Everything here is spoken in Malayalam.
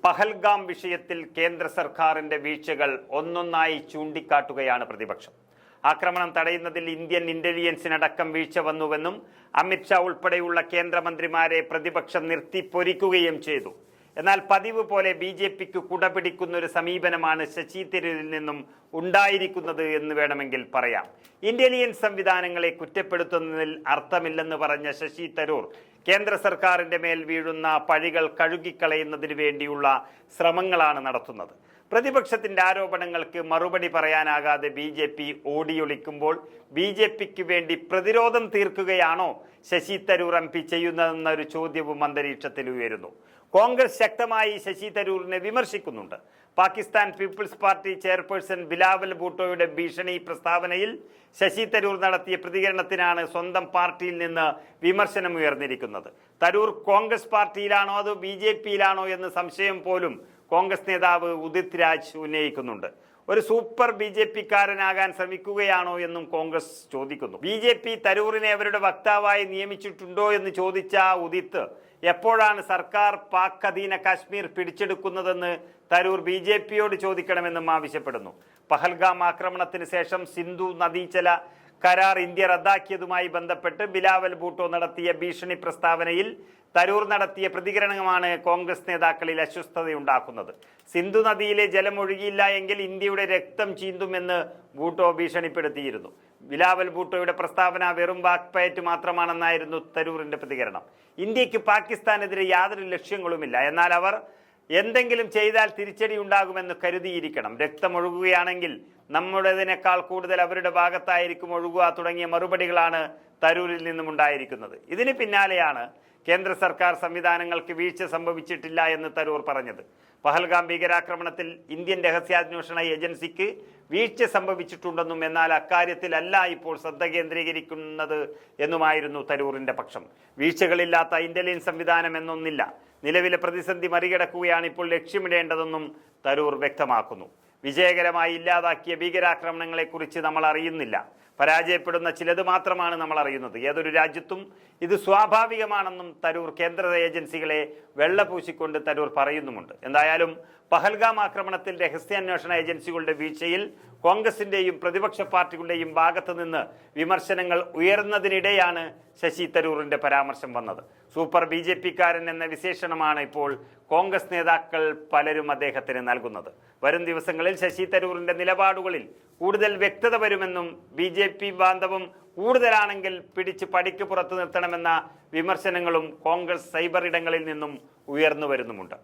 പഹൽഗാം വിഷയത്തിൽ കേന്ദ്ര സർക്കാരിന്റെ വീഴ്ചകൾ ഒന്നൊന്നായി ചൂണ്ടിക്കാട്ടുകയാണ് പ്രതിപക്ഷം. ആക്രമണം തടയുന്നതിൽ ഇന്ത്യൻ ഇന്റലിജൻസിനടക്കം വീഴ്ച വന്നുവെന്നും അമിത്ഷാ ഉൾപ്പെടെയുള്ള കേന്ദ്രമന്ത്രിമാരെ പ്രതിപക്ഷം നിർത്തിപ്പൊരിക്കുകയും ചെയ്തു. എന്നാൽ പതിവ് പോലെ ബി.ജെ.പിക്ക് കുടപിടിക്കുന്ന ഒരു സമീപനമാണ് ശശി തരൂരിൽ നിന്നും ഉണ്ടായിരിക്കുന്നത് എന്ന് വേണമെങ്കിൽ പറയാം. ഇന്റലിജൻസ് സംവിധാനങ്ങളെ കുറ്റപ്പെടുത്തുന്നതിൽ അർത്ഥമില്ലെന്ന് പറഞ്ഞ ശശി തരൂർ കേന്ദ്ര സർക്കാരിന്റെ മേൽ വീഴുന്ന പഴികൾ കഴുകിക്കളയുന്നതിന് വേണ്ടിയുള്ള ശ്രമങ്ങളാണ് നടത്തുന്നത്. പ്രതിപക്ഷത്തിന്റെ ആരോപണങ്ങൾക്ക് മറുപടി പറയാനാകാതെ ബി.ജെ.പി ഓടിയൊളിക്കുമ്പോൾ ബി.ജെ.പിക്ക് വേണ്ടി പ്രതിരോധം തീർക്കുകയാണോ ശശി തരൂർ എം.പി ചെയ്യുന്നതെന്നൊരു ചോദ്യവും അന്തരീക്ഷത്തിൽ ഉയരുന്നു. കോൺഗ്രസ് ശക്തമായി ശശി തരൂരിനെ വിമർശിക്കുന്നുണ്ട്. Pakistan People's Party chairperson Bilawal ഭൂട്ടോയുടെ ഭീഷണി പ്രസ്താവനയിൽ ശശി തരൂർ നടത്തിയ പ്രതികരണത്തിനാണ് സ്വന്തം പാർട്ടിയിൽ നിന്ന് വിമർശനം ഉയർന്നിരിക്കുന്നത്. തരൂർ കോൺഗ്രസ് പാർട്ടിയിലാണോ അതോ ബി.ജെ.പിയിലാണോ എന്ന് സംശയം പോലും കോൺഗ്രസ് നേതാവ് ഉദിത് രാജ് ഉന്നയിക്കുന്നുണ്ട്. ഒരു സൂപ്പർ ബി.ജെ.പിക്കാരനാകാൻ ശ്രമിക്കുകയാണോ എന്നും കോൺഗ്രസ് ചോദിക്കുന്നു. ബി.ജെ.പി തരൂരിനെ അവരുടെ വക്താവായി നിയമിച്ചിട്ടുണ്ടോ എന്ന് ചോദിച്ച ഉദിത്ത് എപ്പോഴാണ് സർക്കാർ പാക് അധീന കാശ്മീർ പിടിച്ചെടുക്കുന്നതെന്ന് തരൂർ ബി.ജെ.പിയോട് ചോദിക്കണമെന്നും ആവശ്യപ്പെടുന്നു. പഹൽഗാം ആക്രമണത്തിന് ശേഷം സിന്ധു നദീജല കരാർ ഇന്ത്യ റദ്ദാക്കിയതുമായി ബന്ധപ്പെട്ട് ബിലാവൽ ഭൂട്ടോ നടത്തിയ ഭീഷണി പ്രസ്താവനയിൽ തരൂർ നടത്തിയ പ്രതികരണമാണ് കോൺഗ്രസ് നേതാക്കളിൽ അസ്വസ്ഥതയുണ്ടാക്കുന്നത്. സിന്ധു നദിയിലെ ജലം ഒഴുകിയില്ല എങ്കിൽ ഇന്ത്യയുടെ രക്തം ചീന്തുമെന്ന് ഭൂട്ടോ ഭീഷണിപ്പെടുത്തിയിരുന്നു. ബിലാവൽ ഭൂട്ടോയുടെ പ്രസ്താവന വെറും വാക്പയറ്റ് മാത്രമാണെന്നായിരുന്നു തരൂറിന്റെ പ്രതികരണം. ഇന്ത്യക്ക് പാകിസ്ഥാനെതിരെ യാതൊരു ലക്ഷ്യങ്ങളുമില്ല, എന്നാൽ അവർ എന്തെങ്കിലും ചെയ്താൽ തിരിച്ചടി ഉണ്ടാകുമെന്ന് കരുതിയിരിക്കണം. രക്തം ഒഴുകുകയാണെങ്കിൽ നമ്മുടേതിനേക്കാൾ കൂടുതൽ അവരുടെ ഭാഗത്തായിരിക്കും ഒഴുകുക തുടങ്ങിയ മറുപടികളാണ് തരൂരിൽ നിന്നും ഉണ്ടായിരിക്കുന്നത്. ഇതിന് പിന്നാലെയാണ് കേന്ദ്ര സർക്കാർ സംവിധാനങ്ങൾക്ക് വീഴ്ച സംഭവിച്ചിട്ടില്ല എന്ന് തരൂർ പറഞ്ഞത്. പഹൽഗാം ഭീകരാക്രമണത്തിൽ ഇന്ത്യൻ രഹസ്യാന്വേഷണ ഏജൻസിക്ക് വീഴ്ച സംഭവിച്ചിട്ടുണ്ടെന്നും എന്നാൽ അക്കാര്യത്തിലല്ല ഇപ്പോൾ ശ്രദ്ധ കേന്ദ്രീകരിക്കുന്നത് എന്നുമായിരുന്നു തരൂറിന്റെ പക്ഷം. വീഴ്ചകളില്ലാത്ത ഇന്റലിജൻസ് സംവിധാനം എന്നൊന്നില്ല. നിലവിലെ പ്രതിസന്ധി മറികടക്കുകയാണ് ഇപ്പോൾ ലക്ഷ്യമിടേണ്ടതെന്നും തരൂർ വ്യക്തമാക്കുന്നു. വിജയകരമായി ഇല്ലാതാക്കിയ ഭീകരാക്രമണങ്ങളെക്കുറിച്ച് നമ്മൾ അറിയുന്നില്ല. പരാജയപ്പെടുന്ന ചിലത് മാത്രമാണ് നമ്മൾ അറിയുന്നത്. ഏതൊരു രാജ്യത്തും ഇത് സ്വാഭാവികമാണെന്നും തരൂർ കേന്ദ്ര ഏജൻസികളെ വെള്ളപൂശിക്കൊണ്ട് തരൂർ പറയുന്നുമുണ്ട്. എന്തായാലും പഹൽഗാം ആക്രമണത്തിൽ രഹസ്യാന്വേഷണ ഏജൻസികളുടെ വീഴ്ചയിൽ കോൺഗ്രസിന്റെയും പ്രതിപക്ഷ പാർട്ടികളുടെയും ഭാഗത്തു നിന്ന് വിമർശനങ്ങൾ ഉയർന്നതിനിടെയാണ് ശശി തരൂറിന്റെ പരാമർശം വന്നത്. സൂപ്പർ ബി.ജെ.പിക്കാരൻ എന്ന വിശേഷണമാണ് ഇപ്പോൾ കോൺഗ്രസ് നേതാക്കൾ പലരും അദ്ദേഹത്തിന് നൽകുന്നത്. വരും ദിവസങ്ങളിൽ ശശി തരൂറിന്റെ നിലപാടുകളിൽ കൂടുതൽ വ്യക്തത വരുമെന്നും ബി.ജെ.പി ബാന്ധവം കൂടുതലാണെങ്കിൽ പിടിച്ച് പടിക്ക് പുറത്തു നിർത്തണമെന്ന വിമർശനങ്ങളും കോൺഗ്രസ് സൈബർ ഇടങ്ങളിൽ നിന്നും ഉയർന്നു വരുന്നുമുണ്ട്.